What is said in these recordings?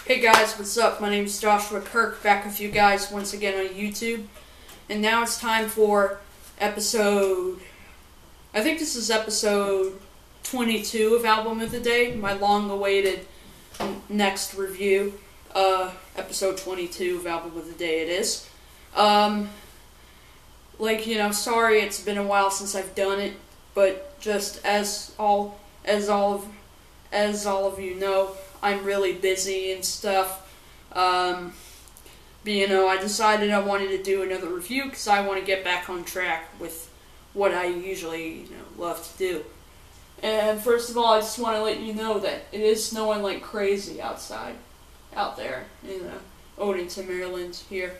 Hey guys, what's up? My name is Joshua Kirk, back with you guys once again on YouTube. And now it's time for episode... I think this is episode 22 of Album of the Day, my long-awaited next review. Episode 22 of Album of the Day it is. Sorry it's been a while since I've done it, but just as all of you know, I'm really busy and stuff. But I decided I wanted to do another review because I want to get back on track with what I usually, love to do. And first of all, I just want to let you know that it is snowing like crazy out there in Odenton, Maryland here.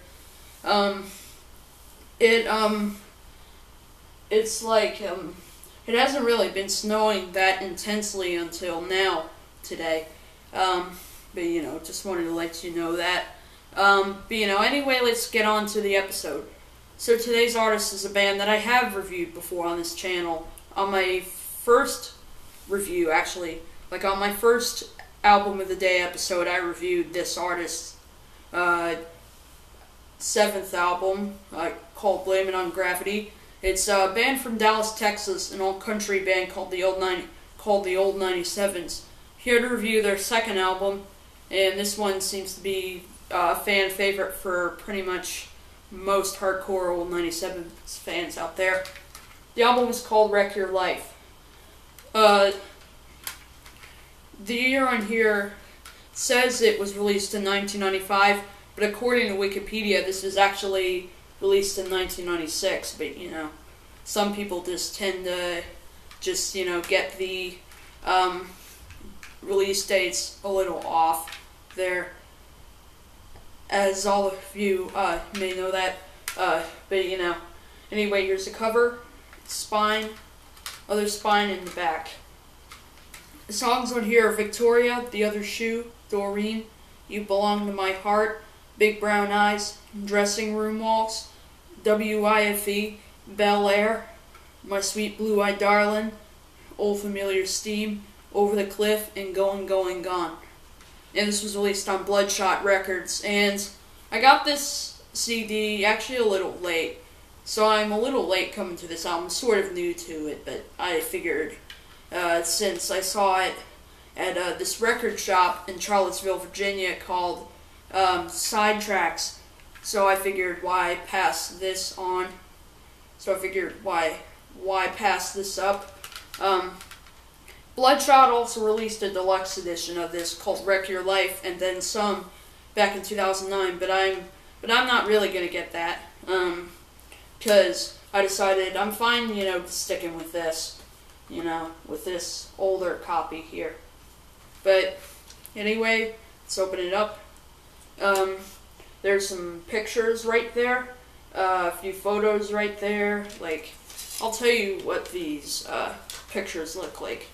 It's like, it hasn't really been snowing that intensely until now, today. But just wanted to let you know that. Anyway, let's get on to the episode. So today's artist is a band that I have reviewed before on this channel. On my first review, actually, on my first Album of the Day episode, I reviewed this artist's 7th album, called Blame It on Gravity. It's a band from Dallas, Texas, an all-country band called the Old 97's. Here to review their second album, and this one seems to be a fan favorite for pretty much most hardcore Old 97's fans out there. The album is called Wreck Your Life. The year on here says it was released in 1995, but according to Wikipedia, this is actually released in 1996. But some people just tend to get the release dates a little off there, as all of you may know that. Anyway, here's the cover, spine, other spine in the back. The songs on here are Victoria, The Other Shoe, Doreen, You Belong to My Heart, Big Brown Eyes, Dressing Room Waltz, WIFE, Bel Air, My Sweet Blue-Eyed Darling, Old Familiar Steam, Over the Cliff, and Going, Going, Gone. And this was released on Bloodshot Records. And I got this CD actually a little late. So I'm a little late coming to this album, sort of new to it, but I figured since I saw it at this record shop in Charlottesville, Virginia called Sidetracks, so I figured why pass this on. So I figured why pass this up. Bloodshot also released a deluxe edition of this called Wreck Your Life, and then some back in 2009. But I'm not really gonna get that, because I decided I'm fine, sticking with this, with this older copy here. But anyway, let's open it up. There's some pictures right there, a few photos right there. I'll tell you what these pictures look like.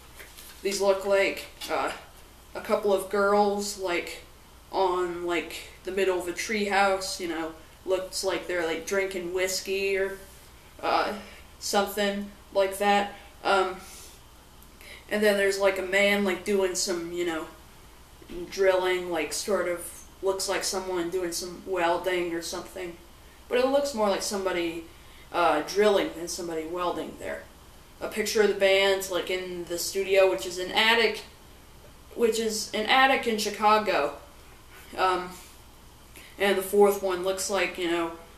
These look like a couple of girls, on the middle of a treehouse. Looks like they're drinking whiskey or something like that. And then there's a man doing some drilling, sort of looks like someone doing some welding or something. But it looks more like somebody drilling than somebody welding there. A picture of the band, in the studio, which is an attic in Chicago. And the fourth one looks like,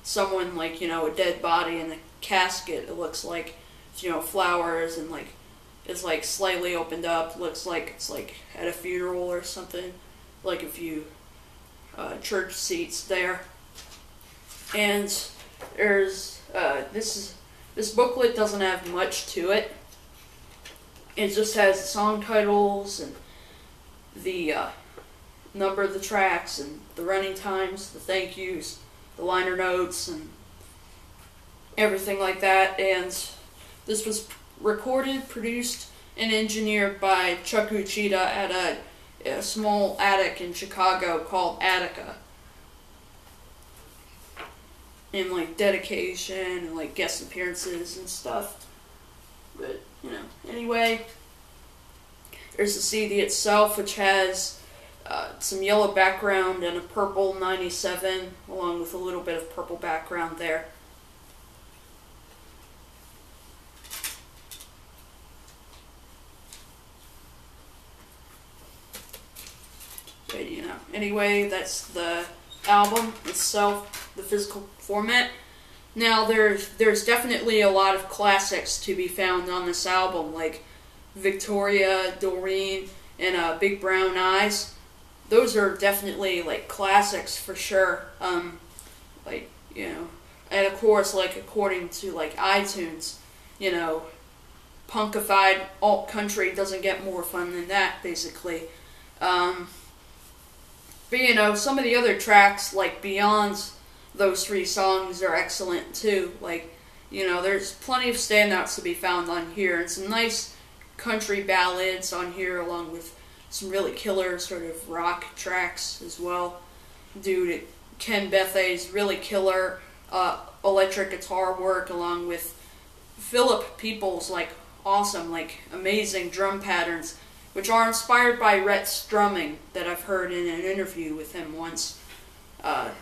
someone, a dead body in a casket. It looks like, flowers, and, it's, slightly opened up. Looks like it's, at a funeral or something. A few church seats there. And there's, this booklet doesn't have much to it. It just has the song titles and the number of the tracks and the running times, the thank yous, the liner notes, and everything like that. And this was recorded, produced, and engineered by Chuck Uchida at a small attic in Chicago called Attica. And dedication and guest appearances and stuff. But anyway, there's the CD itself, which has some yellow background and a purple 97, along with a little bit of purple background there. But, you know, anyway, that's the album itself, the physical format. Now, there's definitely a lot of classics to be found on this album, like Victoria, Doreen, and Big Brown Eyes. Those are definitely, like, classics for sure. Like, you know, and of course, like, according to, like, iTunes, you know, punkified alt country doesn't get more fun than that, basically. But, you know, some of the other tracks, like, beyond those three songs are excellent, too. Like, you know, there's plenty of standouts to be found on here, and some nice country ballads on here, along with some really killer sort of rock tracks as well. Dude, Ken Bethea's really killer electric guitar work, along with Philip Peeples, like, awesome, like, amazing drum patterns, which are inspired by Rhett's drumming that I've heard in an interview with him once.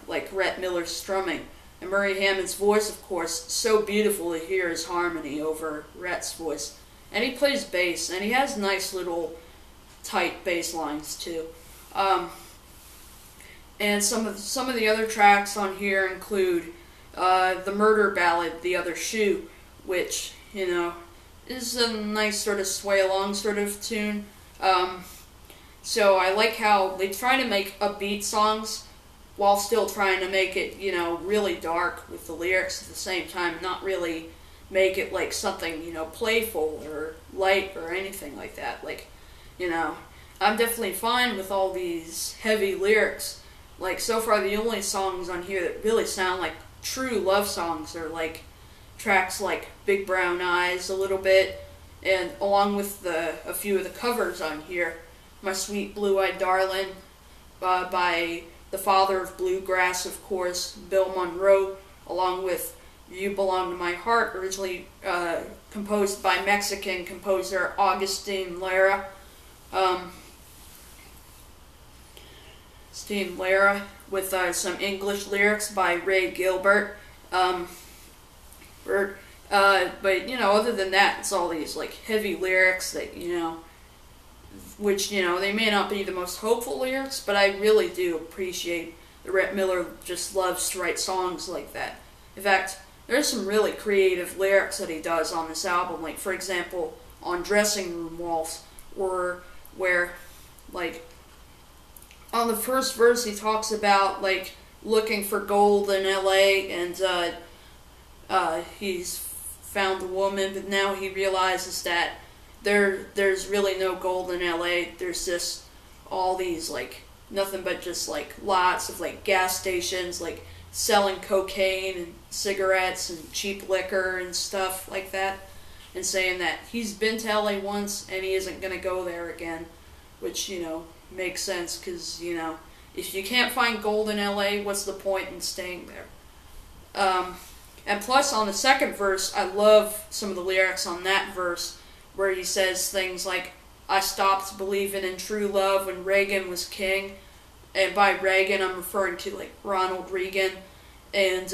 Like Rhett Miller's strumming. And Murry Hammond's voice, of course, so beautiful to hear his harmony over Rhett's voice. And he plays bass, and he has nice little tight bass lines too. And some of the other tracks on here include the murder ballad, The Other Shoe, which, you know, is a nice sort of sway along sort of tune. So I like how they try to make upbeat songs while still trying to make it, you know, really dark with the lyrics at the same time, not really make it like something, you know, playful or light or anything like that. Like, you know, I'm definitely fine with all these heavy lyrics. Like, so far the only songs on here that really sound like true love songs are like tracks like Big Brown Eyes a little bit, and along with a few of the covers on here, My Sweet Blue-Eyed Darling by the father of bluegrass, of course, Bill Monroe, along with You Belong to My Heart, originally composed by Mexican composer Agustin Lara. With some English lyrics by Ray Gilbert. But, you know, other than that, it's all these, like, heavy lyrics that, you know, which, you know, they may not be the most hopeful lyrics, but I really do appreciate that Rhett Miller just loves to write songs like that. In fact, there's some really creative lyrics that he does on this album, like, for example, on Dressing Room Waltz, where, like, on the first verse he talks about, like, looking for gold in L.A., and he's found a woman, but now he realizes that there's really no gold in L.A. There's just all these, like, nothing but just, like, lots of, like, gas stations, like, selling cocaine and cigarettes and cheap liquor and stuff like that, and saying that he's been to L.A. once and he isn't going to go there again, which, you know, makes sense, because, you know, if you can't find gold in L.A., what's the point in staying there? And plus, on the second verse, I love some of the lyrics on that verse, where he says things like, I stopped believing in true love when Reagan was king. And by Reagan, I'm referring to, like, Ronald Reagan. And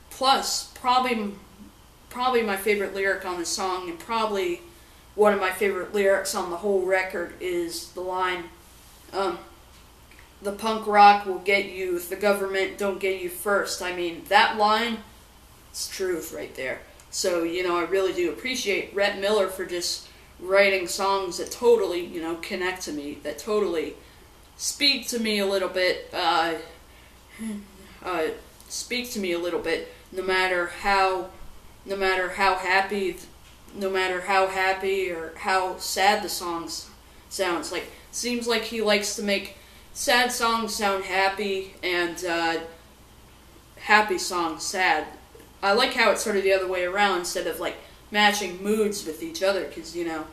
plus, probably my favorite lyric on the song, and probably one of my favorite lyrics on the whole record, is the line, the punk rock will get you if the government don't get you first. I mean, that line, it's truth right there. So, you know, I really do appreciate Rhett Miller for just writing songs that totally, you know, connect to me, that totally speak to me a little bit, no matter how happy or how sad the songs sounds. Like, seems like he likes to make sad songs sound happy and happy songs sad. I like how it's sort of the other way around, instead of, like, matching moods with each other, because, you know,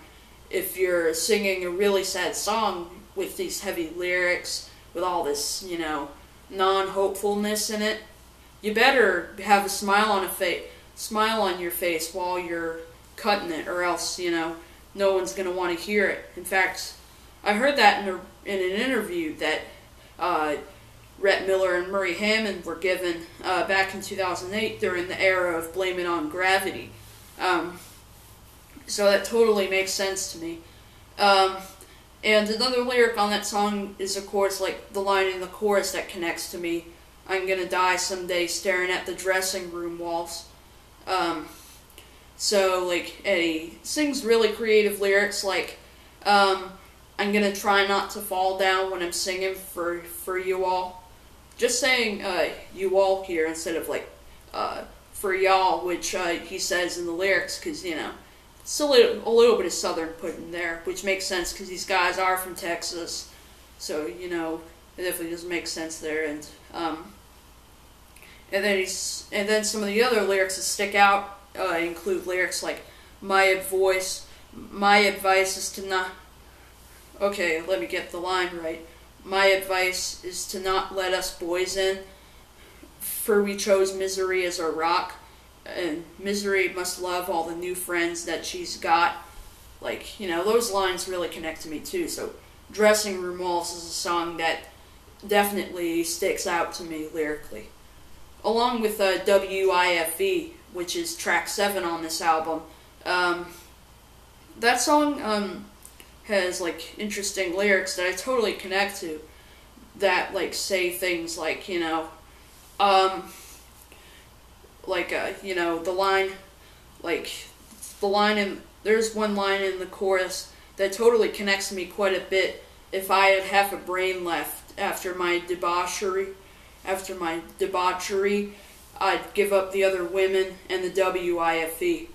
if you're singing a really sad song with these heavy lyrics, with all this, you know, non-hopefulness in it, you better have a smile on your face while you're cutting it, or else, you know, no one's going to want to hear it. In fact, I heard that in an interview that Rhett Miller and Murry Hammond were given back in 2008 during the era of Blame It on Gravity. So that totally makes sense to me. And another lyric on that song is, of course, like the line in the chorus that connects to me. I'm gonna die someday staring at the dressing room walls. So, like, he sings really creative lyrics like, I'm gonna try not to fall down when I'm singing for you all. Just saying you all here instead of, like, for y'all, which he says in the lyrics, because, you know, it's a little bit of Southern put in there, which makes sense because these guys are from Texas. So, you know, it definitely doesn't make sense there. And then some of the other lyrics that stick out include lyrics like, my advice is to not... Okay, let me get the line right. My advice is to not let us boys in, for we chose misery as our rock, and misery must love all the new friends that she's got. Like, you know, those lines really connect to me too. So, Dressing Room Walls is a song that definitely sticks out to me lyrically. Along with WIFE, which is track 7 on this album. That song has, like, interesting lyrics that I totally connect to, that, like, say things like, you know, you know, there's one line in the chorus that totally connects to me quite a bit. If I had half a brain left after my debauchery, I'd give up the other women and the WIFE.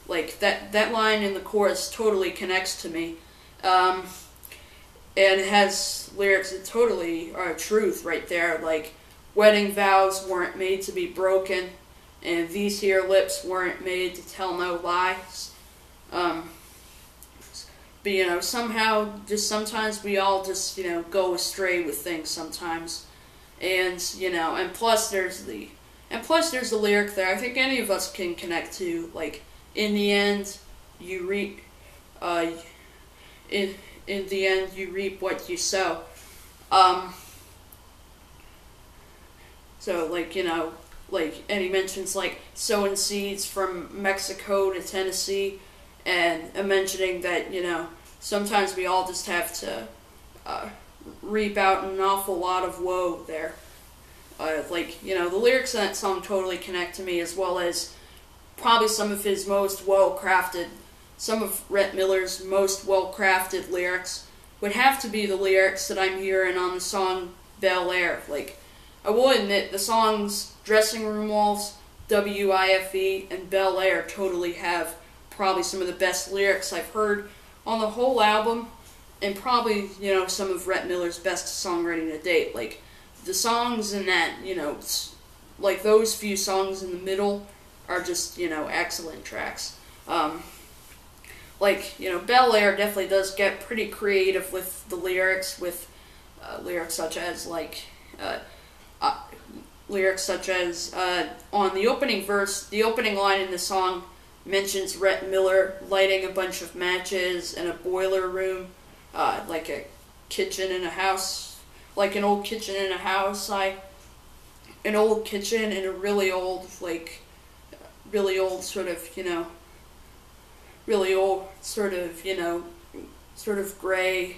Like, that line in the chorus totally connects to me. And it has lyrics that totally are truth right there, like, wedding vows weren't made to be broken, and these here lips weren't made to tell no lies. But, you know, sometimes we all just, you know, go astray with things sometimes. And, you know, and plus there's the lyric there I think any of us can connect to, like, in the end, you reap, in the end, you reap what you sow. So, like, you know, like, and he mentions, like, sowing seeds from Mexico to Tennessee, and mentioning that, you know, sometimes we all just have to reap out an awful lot of woe there. Like, you know, the lyrics in that song totally connect to me, as well as probably some of Rhett Miller's most well-crafted lyrics would have to be the lyrics that I'm hearing on the song Bel Air. Like, I will admit, the songs Dressing Room Walls, WIFE, and Bel Air totally have probably some of the best lyrics I've heard on the whole album, and probably, you know, some of Rhett Miller's best songwriting to date. Like, the songs in that, you know, like, those few songs in the middle are just, you know, excellent tracks. Like, you know, Bel Air definitely does get pretty creative with the lyrics, with lyrics such as, like, on the opening verse, the opening line in the song mentions Rhett Miller lighting a bunch of matches in a boiler room, like a kitchen in a house, like an old kitchen in a house, an old kitchen in a really old sort of, you know, really old sort of, you know, sort of gray,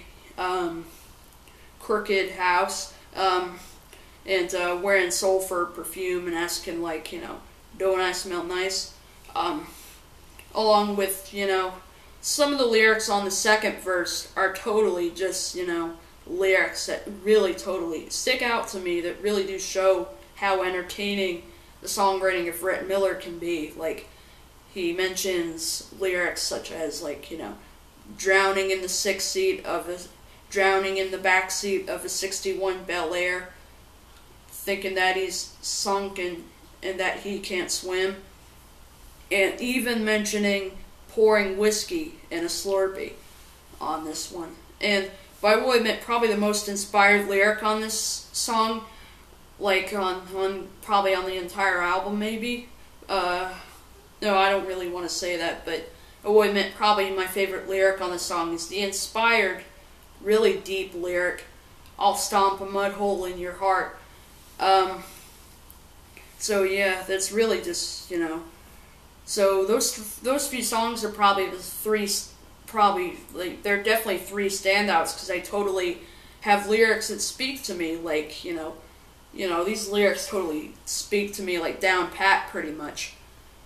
crooked house, and wearing sulfur perfume and asking, like, you know, don't I smell nice? Along with, you know, some of the lyrics on the second verse are totally just, you know, lyrics that really totally stick out to me, that really do show how entertaining the songwriting of Rhett Miller can be. Like, he mentions lyrics such as, like, you know, drowning in the backseat of a 61 Bel Air, thinking that he's sunken and that he can't swim, and even mentioning pouring whiskey in a Slurpee on this one. And I will admit, probably the most inspired lyric on this song, like probably on the entire album, maybe. No, I don't really want to say that, but I will admit, probably my favorite lyric on the song is the inspired really deep lyric. I'll stomp a mud hole in your heart. So yeah, that's really just, so those few songs are probably the three, like, they're definitely three standouts, because I totally have lyrics that speak to me, like, these lyrics totally speak to me, like, down pat, pretty much.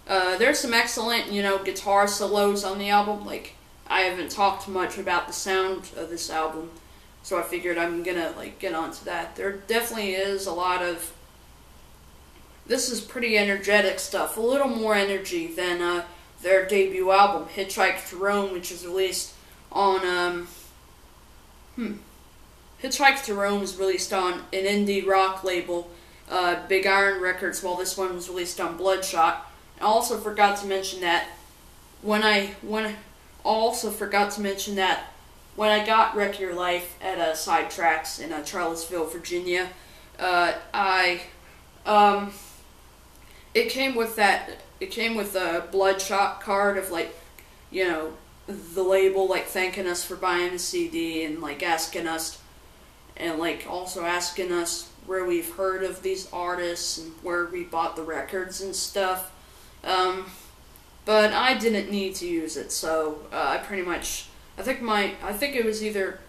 There's some excellent, guitar solos on the album. Like, I haven't talked much about the sound of this album, so I figured I'm gonna, like, get onto that. There definitely is a lot of, this is pretty energetic stuff, a little more energy than, their debut album, Hitchhike to Rome, which was released on, Hitchhike to Rome was released on an indie rock label, Big Iron Records, while this one was released on Bloodshot. I also forgot to mention that when I got Wreck Your Life at Sidetracks in Charlottesville, Virginia, it came with a Bloodshot card of, like, the label, like, thanking us for buying the CD and, like, asking us, and, like, also asking us where we've heard of these artists and where we bought the records and stuff. But I didn't need to use it, so I pretty much, I think it was either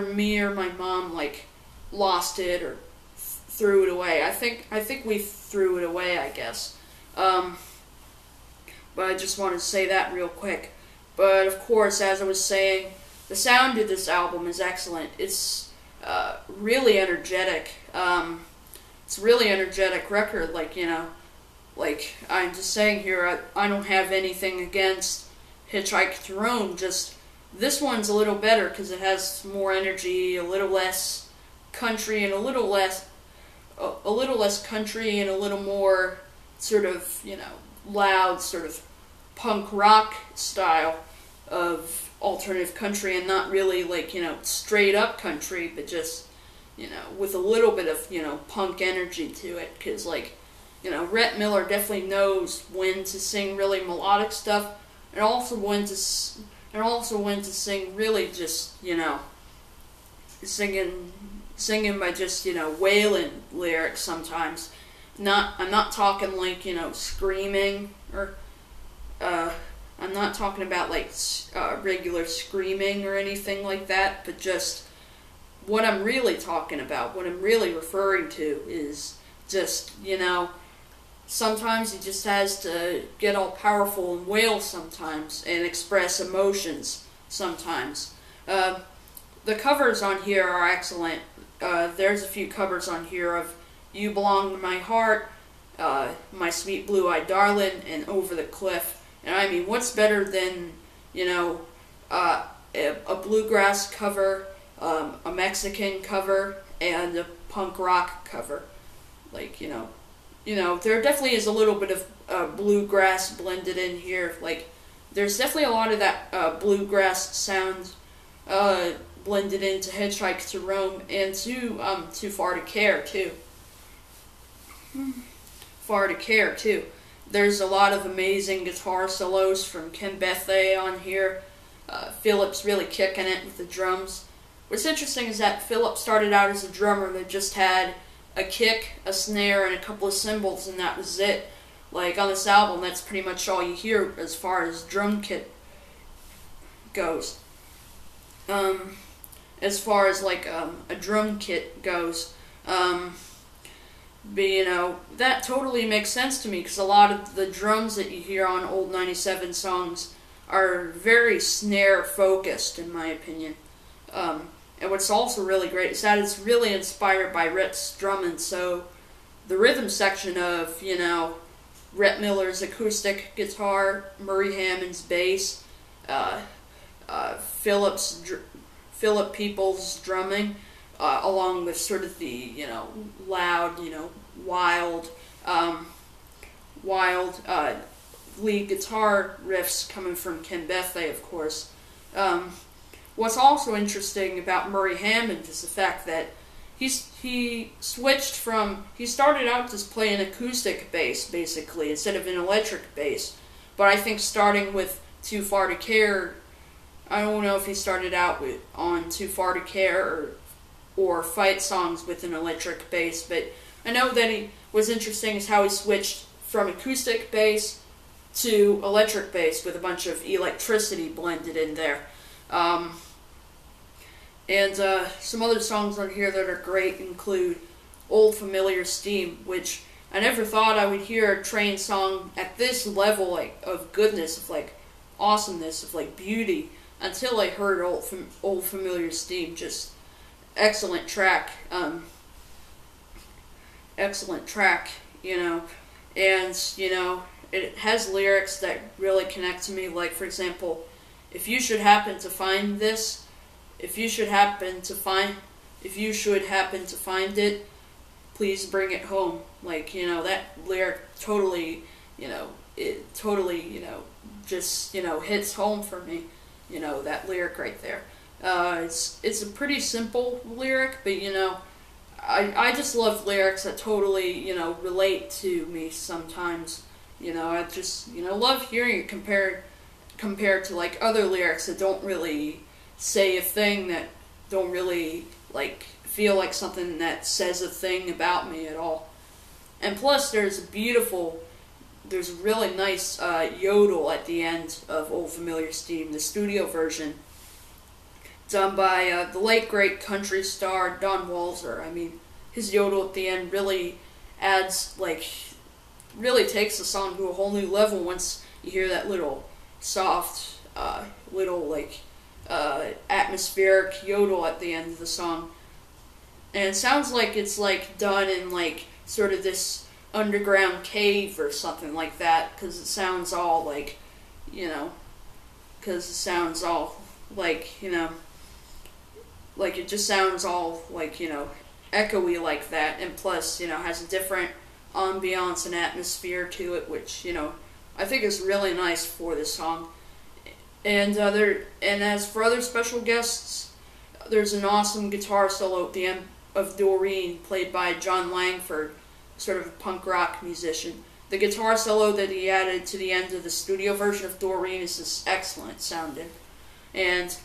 me or my mom, like, lost it or threw it away. I think we threw it away, I guess. But I just wanted to say that real quick. But of course, as I was saying, the sound of this album is excellent. It's really energetic. It's a really energetic record. Like, like I'm just saying here, I don't have anything against Hitchhike to Rome. Just this one's a little better because it has more energy, a little less country, and a little less country, and a little more sort of, loud sort of punk rock style of alternative country, and not really, like, straight up country, but just, with a little bit of, punk energy to it, because, like, Rhett Miller definitely knows when to sing really melodic stuff, and also when to sing really just, singing by just, wailing lyrics sometimes. I'm not talking like, screaming, or, I'm not talking about, like, regular screaming or anything like that, but just what I'm really talking about, what I'm really referring to is just, sometimes he just has to get all powerful and wail sometimes and express emotions sometimes. The covers on here are excellent. There's a few covers on here of You Belong to My Heart, My Sweet Blue-Eyed Darling, and Over the Cliff. And I mean, what's better than, a bluegrass cover, a Mexican cover, and a punk rock cover? Like, there definitely is a little bit of bluegrass blended in here. Like, there's definitely a lot of that bluegrass sound blended into Hitchhike to Rome, and Too Far to Care, too. Far to Care, too. There's a lot of amazing guitar solos from Bethea on here. Philip's really kicking it with the drums. What's interesting is that Philip started out as a drummer that just had a kick, a snare, and a couple of cymbals, and that was it. Like, on this album, that's pretty much all you hear as far as drum kit goes. As far as, like, a drum kit goes. But, that totally makes sense to me, because a lot of the drums that you hear on old 97 songs are very snare-focused, in my opinion. And what's also really great is that it's really inspired by Rhett's drumming, so the rhythm section of, Rhett Miller's acoustic guitar, Murry Hammond's bass, Philip Peeples' drumming, along with sort of the, loud, wild lead guitar riffs coming from Bethea, of course. What's also interesting about Murry Hammond is the fact that he started out just playing acoustic bass, basically, instead of an electric bass. But I think starting with Too Far to Care, I don't know if he started out on Too Far to Care or Fight songs with an electric bass, but I know that he was interesting is how he switched from acoustic bass to electric bass with a bunch of electricity blended in there. And some other songs on here that are great include Old Familiar Steam, which I never thought I would hear a Train song at this level, like, of goodness, of like awesomeness, of like beauty, until I heard Old Familiar Steam. Just excellent track, you know, and you know it has lyrics that really connect to me. Like, for example, if you should happen to find this, if you should happen to find it, please bring it home. Like, you know, that lyric totally, you know, it totally, you know, just, you know, hits home for me. You know, that lyric right there. It's a pretty simple lyric, but, you know, I just love lyrics that totally, you know, relate to me sometimes. You know, I just, you know, love hearing it compared to, like, other lyrics that don't really say a thing, that don't really, like, feel like something that says a thing about me at all. And plus, there's a really nice yodel at the end of Old Familiar Steam, the studio version, done by the late great country star Don Walser. I mean, his yodel at the end really adds, like, really takes the song to a whole new level once you hear that little soft, little, like, atmospheric yodel at the end of the song. And it sounds like it's, like, done in, like, sort of this underground cave or something like that, because it sounds all, like, you know, like, you know, like, it just sounds all, like, you know, echoey like that, and plus, you know, has a different ambiance and atmosphere to it, which, you know, I think is really nice for this song. And as for other special guests, there's an awesome guitar solo at the end of Doreen, played by John Langford, sort of a punk rock musician. The guitar solo that he added to the end of the studio version of Doreen is just excellent sounding. And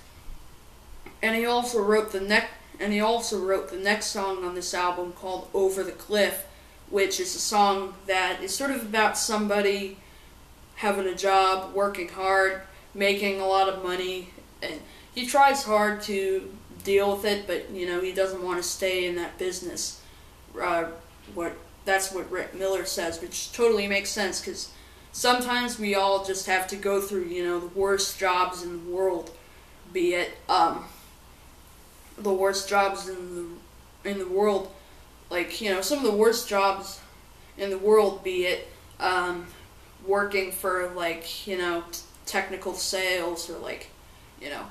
he also wrote the next song on this album, called Over the Cliff, which is a song that is sort of about somebody having a job, working hard, making a lot of money, and he tries hard to deal with it, but, you know, he doesn't want to stay in that business. That's what Rhett Miller says, which totally makes sense, because sometimes we all just have to go through, you know, the worst jobs in the world, be it, the worst jobs in the world, like, you know, some of the worst jobs in the world, be it, working for, like, you know, technical sales, or, like, you know,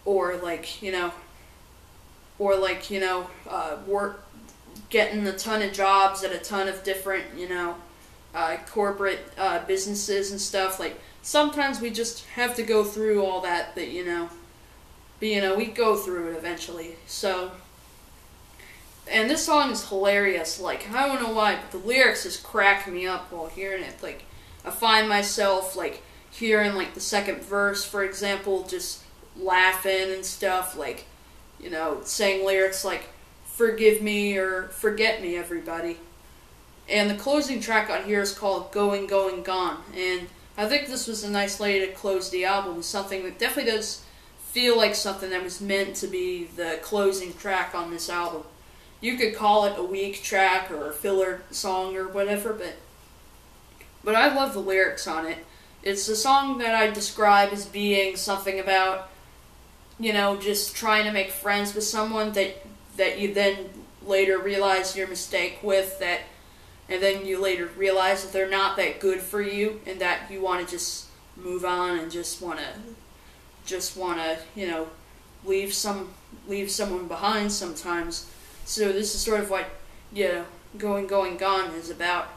or, like, you know, work, getting a ton of jobs at a ton of different, you know, corporate businesses and stuff. Like, sometimes we just have to go through all that, but, you know, we go through it eventually. So, and this song is hilarious. Like, I don't know why, but the lyrics just crack me up while hearing it. Like, I find myself, like, hearing, like, the second verse, for example, just laughing and stuff, like, you know, saying lyrics like, "Forgive me" or "Forget me, everybody." And the closing track on here is called Going, Going, Gone. And I think this was a nice way to close the album, something that definitely does feel like something that was meant to be the closing track on this album. You could call it a weak track or a filler song or whatever, but I love the lyrics on it. It's a song that I describe as being something about, you know, just trying to make friends with someone that you then later realize your mistake with, and then you later realize that they're not that good for you, and that you want to just move on and just want to, you know, leave someone behind sometimes. So this is sort of what, you know, Going, Going, Gone is about.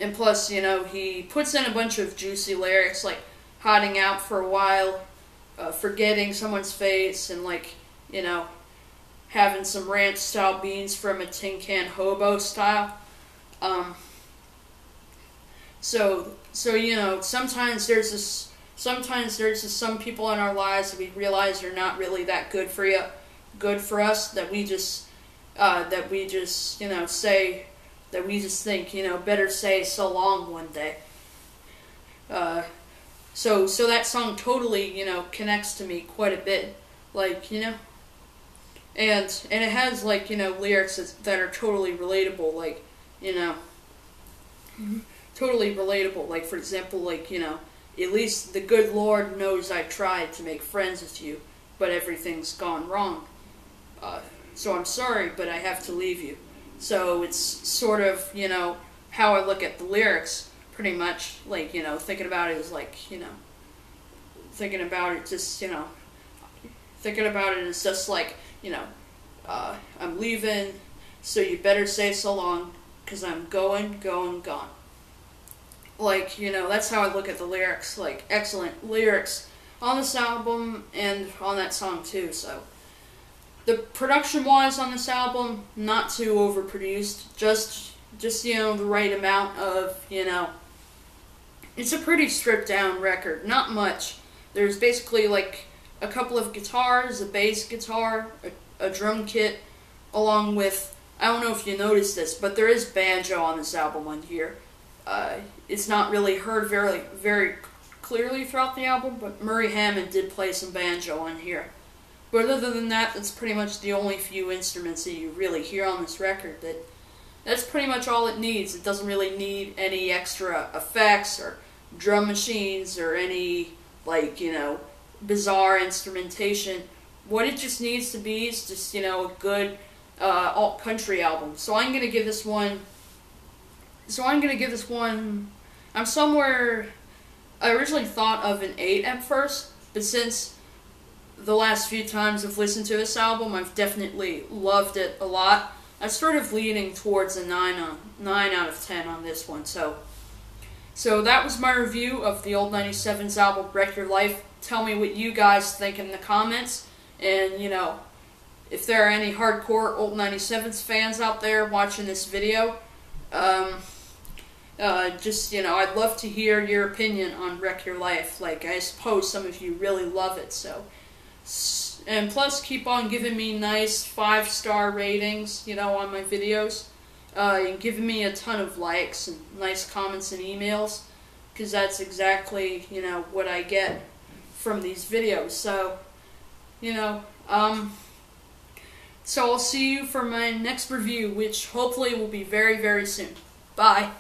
And plus, you know, he puts in a bunch of juicy lyrics, like hiding out for a while, forgetting someone's face, and, like, you know, having some ranch-style beans from a tin can hobo style. So you know, sometimes there's this sometimes there's just some people in our lives that we realize are not really that good for us, that we just you know, say, that we just think, you know, better say so long one day. So that song totally, you know, connects to me quite a bit, like, you know, and it has, like, you know, lyrics that are totally relatable, like, you know, totally relatable, like, for example, like, you know, at least the good Lord knows I tried to make friends with you, but everything's gone wrong, so I'm sorry, but I have to leave you. So it's sort of, you know, how I look at the lyrics, pretty much, like, you know, thinking about it is like, you know, thinking about it just, you know, thinking about it is just like, you know, I'm leaving, so you better say so long, 'cause I'm going, gone. Like, you know, that's how I look at the lyrics, like, excellent lyrics on this album, and on that song too, so. The production-wise on this album, not too overproduced, just, you know, the right amount of, you know, it's a pretty stripped-down record, not much. There's basically, like, a couple of guitars, a bass guitar, a drum kit, along with, I don't know if you noticed this, but there is banjo on this album on here. It's not really heard very clearly throughout the album, but Murry Hammond did play some banjo on here. But other than that, that's pretty much the only few instruments that you really hear on this record. That's pretty much all it needs. It doesn't really need any extra effects or drum machines or any, like, you know, bizarre instrumentation. What it just needs to be is just, you know, a good alt country album. So I'm gonna give this one. I'm somewhere. I originally thought of an 8 at first, but since the last few times I've listened to this album, I've definitely loved it a lot. I'm sort of leaning towards a 9 out of 10 on this one. So that was my review of the old 97's album, Wreck Your Life. Tell me what you guys think in the comments. And, you know, if there are any hardcore old 97's fans out there watching this video, just, you know, I'd love to hear your opinion on Wreck Your Life. Like, I suppose some of you really love it, so. And plus, keep on giving me nice 5-star ratings, you know, on my videos. And giving me a ton of likes and nice comments and emails, because that's exactly, you know, what I get from these videos. So, you know, so I'll see you for my next review, which hopefully will be very, very soon. Bye.